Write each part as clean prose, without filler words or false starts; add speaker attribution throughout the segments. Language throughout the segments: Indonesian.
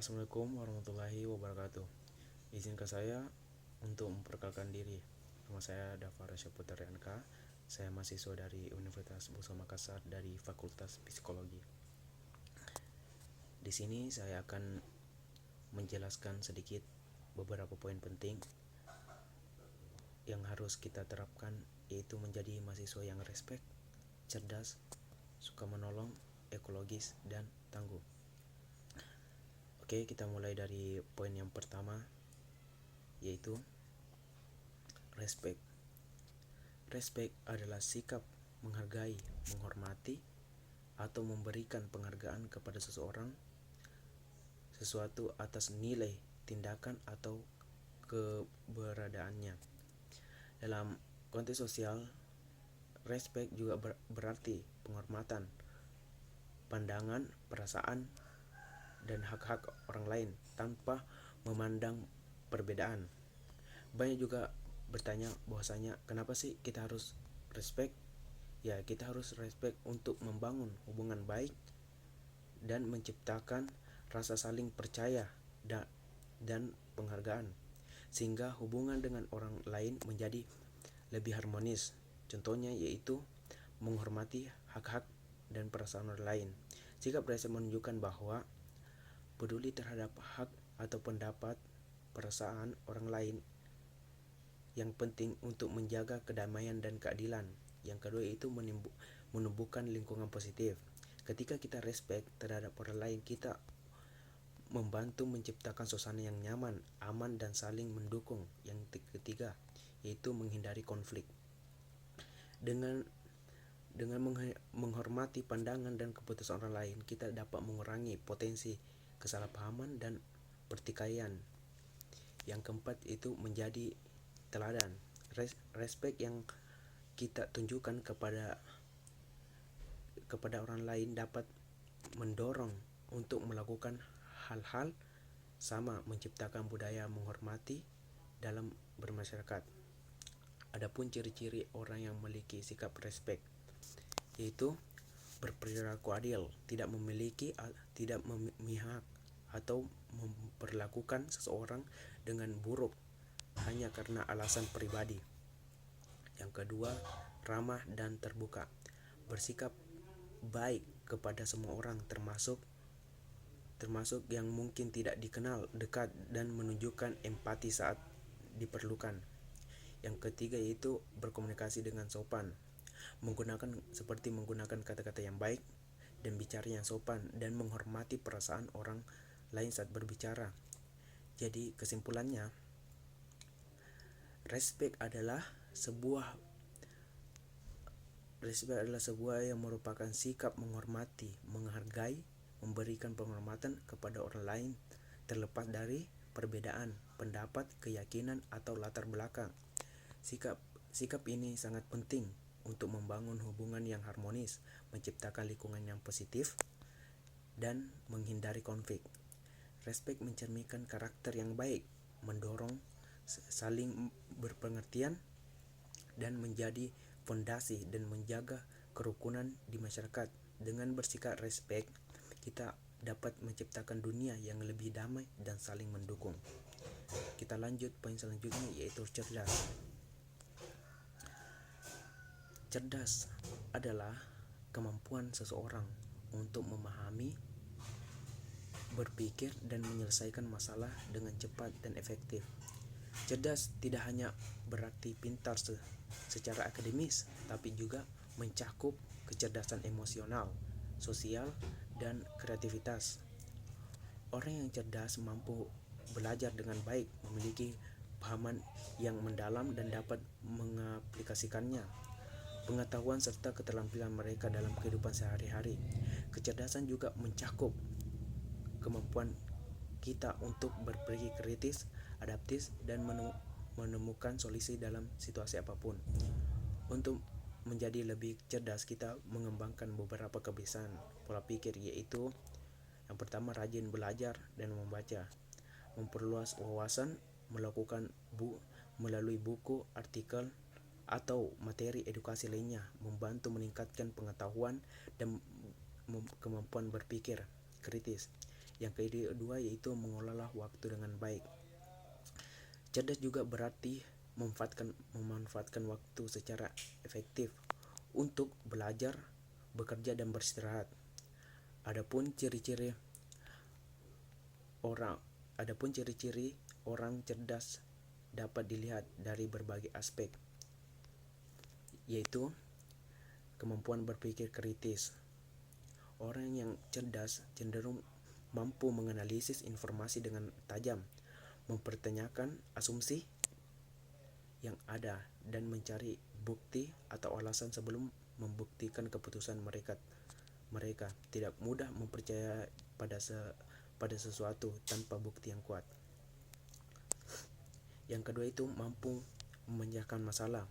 Speaker 1: Assalamualaikum warahmatullahi wabarakatuh. Izinkan saya untuk memperkenalkan diri. Nama saya Dafar Syaputra NK. Saya mahasiswa dari Universitas Buso Makassar dari Fakultas Psikologi. Di sini saya akan menjelaskan sedikit beberapa poin penting yang harus kita terapkan, yaitu menjadi mahasiswa yang respek, cerdas, suka menolong, ekologis, dan tangguh. Oke, kita mulai dari poin yang pertama, yaitu respect. Respect adalah sikap menghargai, menghormati, atau memberikan penghargaan kepada seseorang, sesuatu atas nilai, tindakan, atau keberadaannya. Dalam konteks sosial, respect juga berarti penghormatan, pandangan, perasaan, dan hak-hak orang lain tanpa memandang perbedaan. Banyak juga bertanya bahwasanya kenapa sih kita harus respect? Ya, kita harus respect untuk membangun hubungan baik dan menciptakan rasa saling percaya dan penghargaan, sehingga hubungan dengan orang lain menjadi lebih harmonis. Contohnya yaitu menghormati hak-hak dan perasaan orang lain. Sikap respect menunjukkan bahwa peduli terhadap hak atau pendapat, perasaan orang lain yang penting untuk menjaga kedamaian dan keadilan. Yang kedua itu menumbuhkan lingkungan positif. Ketika kita respect terhadap orang lain, kita membantu menciptakan suasana yang nyaman, aman, dan saling mendukung. Yang ketiga yaitu menghindari konflik. Dengan menghormati pandangan dan keputusan orang lain, kita dapat mengurangi potensi kesalahpahaman dan pertikaian. Yang keempat itu menjadi teladan. Respect yang kita tunjukkan kepada orang lain dapat mendorong untuk melakukan hal-hal sama, menciptakan budaya menghormati dalam bermasyarakat. Adapun ciri-ciri orang yang memiliki sikap respect yaitu berperilaku adil, tidak memihak atau memperlakukan seseorang dengan buruk hanya karena alasan pribadi. Yang kedua, ramah dan terbuka, bersikap baik kepada semua orang termasuk yang mungkin tidak dikenal dekat, dan menunjukkan empati saat diperlukan. Yang ketiga yaitu berkomunikasi dengan sopan, menggunakan kata-kata yang baik dan bicara yang sopan, dan menghormati perasaan orang lain saat berbicara. Jadi kesimpulannya, respect adalah sebuah yang merupakan sikap menghormati, menghargai, memberikan penghormatan kepada orang lain terlepas dari perbedaan pendapat, keyakinan, atau latar belakang. Sikap ini sangat penting untuk membangun hubungan yang harmonis, menciptakan lingkungan yang positif, dan menghindari konflik. Respect mencerminkan karakter yang baik, mendorong saling berpengertian, dan menjadi fondasi dan menjaga kerukunan di masyarakat. Dengan bersikap respect, kita dapat menciptakan dunia yang lebih damai dan saling mendukung. Kita lanjut poin selanjutnya yaitu cerdas. Cerdas adalah kemampuan seseorang untuk memahami, berpikir, dan menyelesaikan masalah dengan cepat dan efektif. Cerdas tidak hanya berarti pintar secara akademis, tapi juga mencakup kecerdasan emosional, sosial, dan kreativitas. Orang yang cerdas mampu belajar dengan baik, memiliki pemahaman yang mendalam, dan dapat mengaplikasikannya pengetahuan serta keterampilan mereka dalam kehidupan sehari-hari. Kecerdasan juga mencakup kemampuan kita untuk berpikir kritis, adaptif, dan menemukan solusi dalam situasi apapun. Untuk menjadi lebih cerdas, kita mengembangkan beberapa kebiasaan pola pikir, yaitu yang pertama, rajin belajar dan membaca, memperluas wawasan, melakukan melalui buku, artikel, atau materi edukasi lainnya, membantu meningkatkan pengetahuan dan kemampuan berpikir kritis. Yang kedua yaitu mengelola waktu dengan baik. Cerdas juga berarti memanfaatkan waktu secara efektif untuk belajar, bekerja, dan beristirahat. Adapun ciri-ciri orang Adapun ciri-ciri orang cerdas dapat dilihat dari berbagai aspek, yaitu kemampuan berpikir kritis. Orang yang cerdas cenderung mampu menganalisis informasi dengan tajam, mempertanyakan asumsi yang ada, dan mencari bukti atau alasan sebelum membuktikan keputusan mereka. Mereka tidak mudah mempercayai pada sesuatu tanpa bukti yang kuat. Yang kedua itu mampu memecahkan masalah.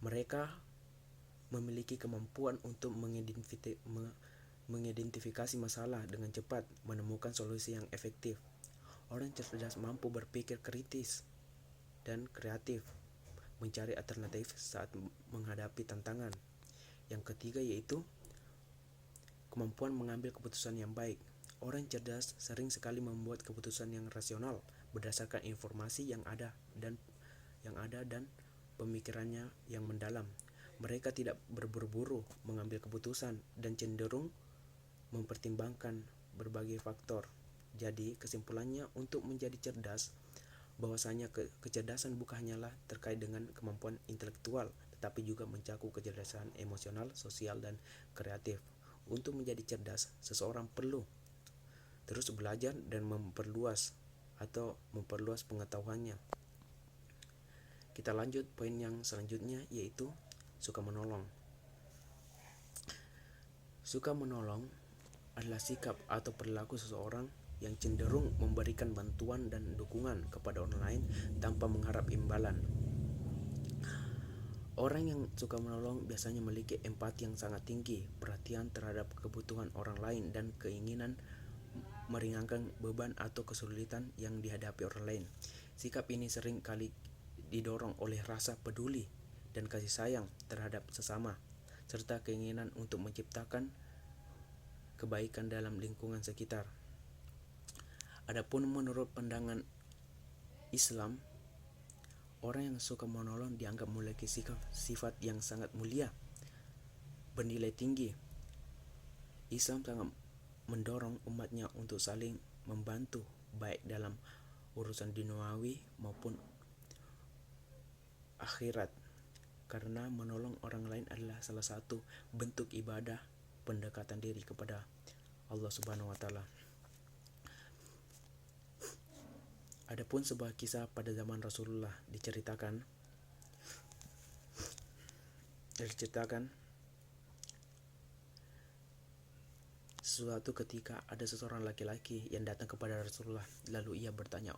Speaker 1: Mereka memiliki kemampuan untuk mengidentifikasi masalah dengan cepat, menemukan solusi yang efektif. Orang cerdas mampu berpikir kritis dan kreatif, mencari alternatif saat menghadapi tantangan. Yang ketiga yaitu kemampuan mengambil keputusan yang baik. Orang cerdas sering sekali membuat keputusan yang rasional berdasarkan informasi yang ada dan pemikirannya yang mendalam. Mereka tidak berburu-buru mengambil keputusan dan cenderung mempertimbangkan berbagai faktor. Jadi kesimpulannya, untuk menjadi cerdas, bahwasanya kecerdasan bukan hanyalah terkait dengan kemampuan intelektual, tetapi juga mencakup kecerdasan emosional, sosial, dan kreatif. Untuk menjadi cerdas, seseorang perlu terus belajar dan memperluas pengetahuannya. Kita lanjut poin yang selanjutnya, yaitu suka menolong. Suka menolong adalah sikap atau perilaku seseorang yang cenderung memberikan bantuan dan dukungan kepada orang lain tanpa mengharap imbalan. Orang yang suka menolong biasanya memiliki empati yang sangat tinggi, perhatian terhadap kebutuhan orang lain, dan keinginan meringankan beban atau kesulitan yang dihadapi orang lain. Sikap ini sering kali didorong oleh rasa peduli dan kasih sayang terhadap sesama, serta keinginan untuk menciptakan kebaikan dalam lingkungan sekitar. Adapun menurut pandangan Islam, orang yang suka menolong dianggap memiliki sifat yang sangat mulia, bernilai tinggi. Islam sangat mendorong umatnya untuk saling membantu, baik dalam urusan duniawi maupun akhirat, karena menolong orang lain adalah salah satu bentuk ibadah pendekatan diri kepada Allah Subhanahu wa taala. Adapun sebuah kisah pada zaman Rasulullah diceritakan suatu ketika ada seseorang laki-laki yang datang kepada Rasulullah, lalu ia bertanya,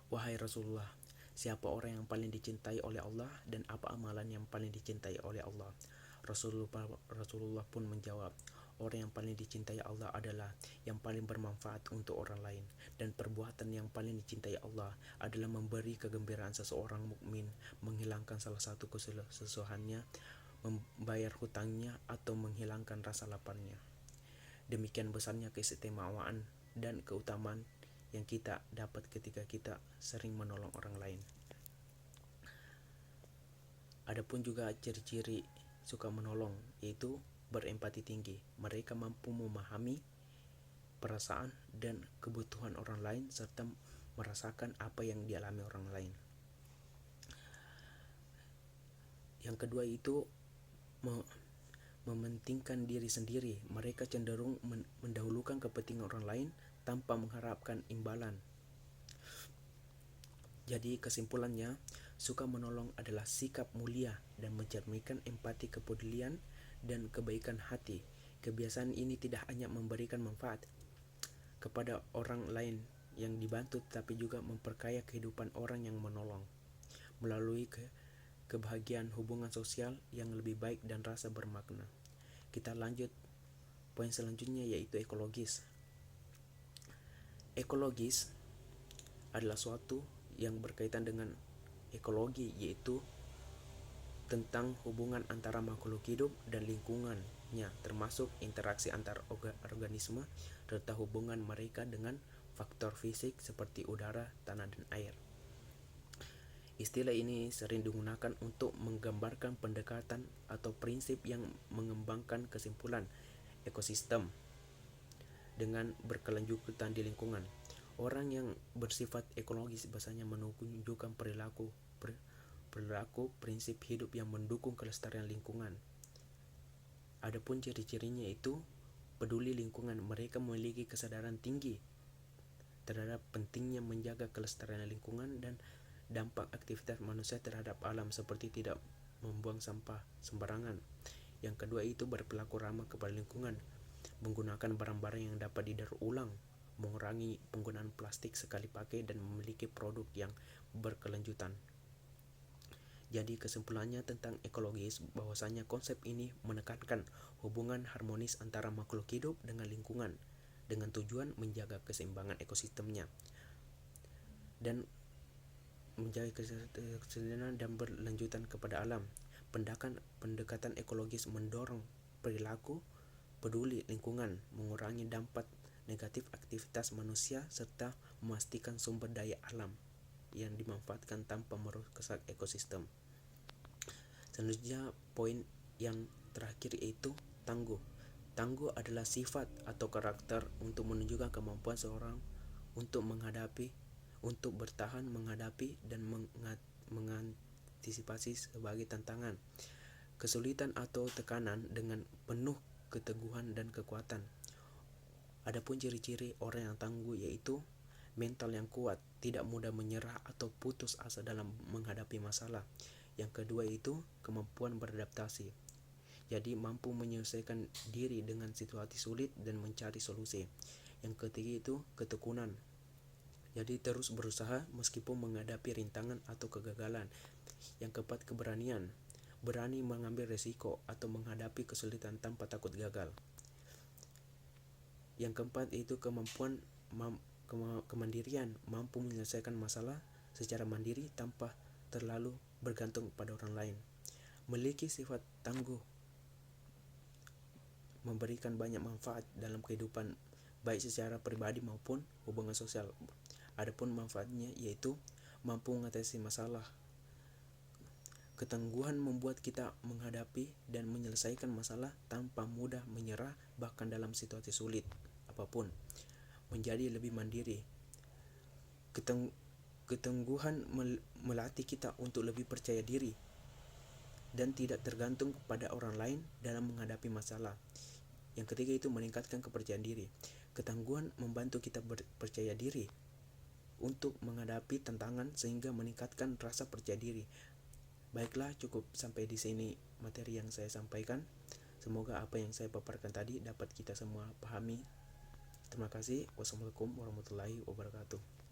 Speaker 1: "Wahai Rasulullah, siapa orang yang paling dicintai oleh Allah dan apa amalan yang paling dicintai oleh Allah?" Rasulullah pun menjawab, "Orang yang paling dicintai Allah adalah yang paling bermanfaat untuk orang lain, dan perbuatan yang paling dicintai Allah adalah memberi kegembiraan seseorang mukmin, menghilangkan salah satu kesusahannya, membayar hutangnya, atau menghilangkan rasa laparnya." Demikian besarnya keistimewaan dan keutamaan yang kita dapat ketika kita sering menolong orang lain. Adapun juga ciri-ciri suka menolong, yaitu berempati tinggi. Mereka mampu memahami perasaan dan kebutuhan orang lain serta merasakan apa yang dialami orang lain. Yang kedua itu mementingkan diri sendiri. Mereka cenderung mendahulukan kepentingan orang lain tanpa mengharapkan imbalan. Jadi kesimpulannya, suka menolong adalah sikap mulia dan mencerminkan empati, kepedulian, dan kebaikan hati. Kebiasaan ini tidak hanya memberikan manfaat kepada orang lain yang dibantu, tetapi juga memperkaya kehidupan orang yang menolong melalui kebahagiaan hubungan sosial yang lebih baik dan rasa bermakna. Kita lanjut poin selanjutnya, yaitu ekologis. Ekologis adalah suatu yang berkaitan dengan ekologi, yaitu tentang hubungan antara makhluk hidup dan lingkungannya, termasuk interaksi antar organisme serta hubungan mereka dengan faktor fisik seperti udara, tanah, dan air. Istilah ini sering digunakan untuk menggambarkan pendekatan atau prinsip yang mengembangkan kesimpulan ekosistem dengan berkelanjutan di lingkungan. Orang yang bersifat ekologis biasanya menunjukkan perilaku prinsip hidup yang mendukung kelestarian lingkungan. Adapun ciri-cirinya itu peduli lingkungan. Mereka memiliki kesadaran tinggi terhadap pentingnya menjaga kelestarian lingkungan dan dampak aktivitas manusia terhadap alam seperti tidak membuang sampah sembarangan. Yang kedua itu berperilaku ramah kepada lingkungan, menggunakan barang-barang yang dapat didaur ulang, mengurangi penggunaan plastik sekali pakai, dan memiliki produk yang berkelanjutan. Jadi kesimpulannya tentang ekologis bahwasanya konsep ini menekankan hubungan harmonis antara makhluk hidup dengan lingkungan dengan tujuan menjaga keseimbangan ekosistemnya dan menjaga keseimbangan dan berlanjutan kepada alam. Pendekatan ekologis mendorong perilaku peduli lingkungan, mengurangi dampak negatif aktivitas manusia, serta memastikan sumber daya alam yang dimanfaatkan tanpa merusak ekosistem. Selanjutnya poin yang terakhir yaitu tangguh. Tangguh adalah sifat atau karakter untuk menunjukkan kemampuan seorang untuk bertahan, menghadapi, dan mengantisipasi sebagai tantangan, kesulitan atau tekanan dengan penuh keteguhan dan kekuatan. Adapun ciri-ciri orang yang tangguh yaitu mental yang kuat, tidak mudah menyerah atau putus asa dalam menghadapi masalah. Yang kedua itu kemampuan beradaptasi. Jadi mampu menyelesaikan diri dengan situasi sulit dan mencari solusi. Yang ketiga itu ketekunan. Jadi terus berusaha meskipun menghadapi rintangan atau kegagalan. Yang keempat keberanian. Berani mengambil risiko atau menghadapi kesulitan tanpa takut gagal. Yang keempat itu kemandirian, mampu menyelesaikan masalah secara mandiri tanpa terlalu bergantung pada orang lain. Memiliki sifat tangguh memberikan banyak manfaat dalam kehidupan baik secara pribadi maupun hubungan sosial. Adapun manfaatnya yaitu mampu mengatasi masalah. Ketangguhan membuat kita menghadapi dan menyelesaikan masalah tanpa mudah menyerah bahkan dalam situasi sulit apapun. Menjadi lebih mandiri. Ketangguhan melatih kita untuk lebih percaya diri dan tidak tergantung kepada orang lain dalam menghadapi masalah. Yang ketiga itu meningkatkan kepercayaan diri. Ketangguhan membantu kita percaya diri untuk menghadapi tantangan sehingga meningkatkan rasa percaya diri. Baiklah, cukup sampai di sini materi yang saya sampaikan. Semoga apa yang saya paparkan tadi dapat kita semua pahami. Terima kasih. Wassalamualaikum warahmatullahi wabarakatuh.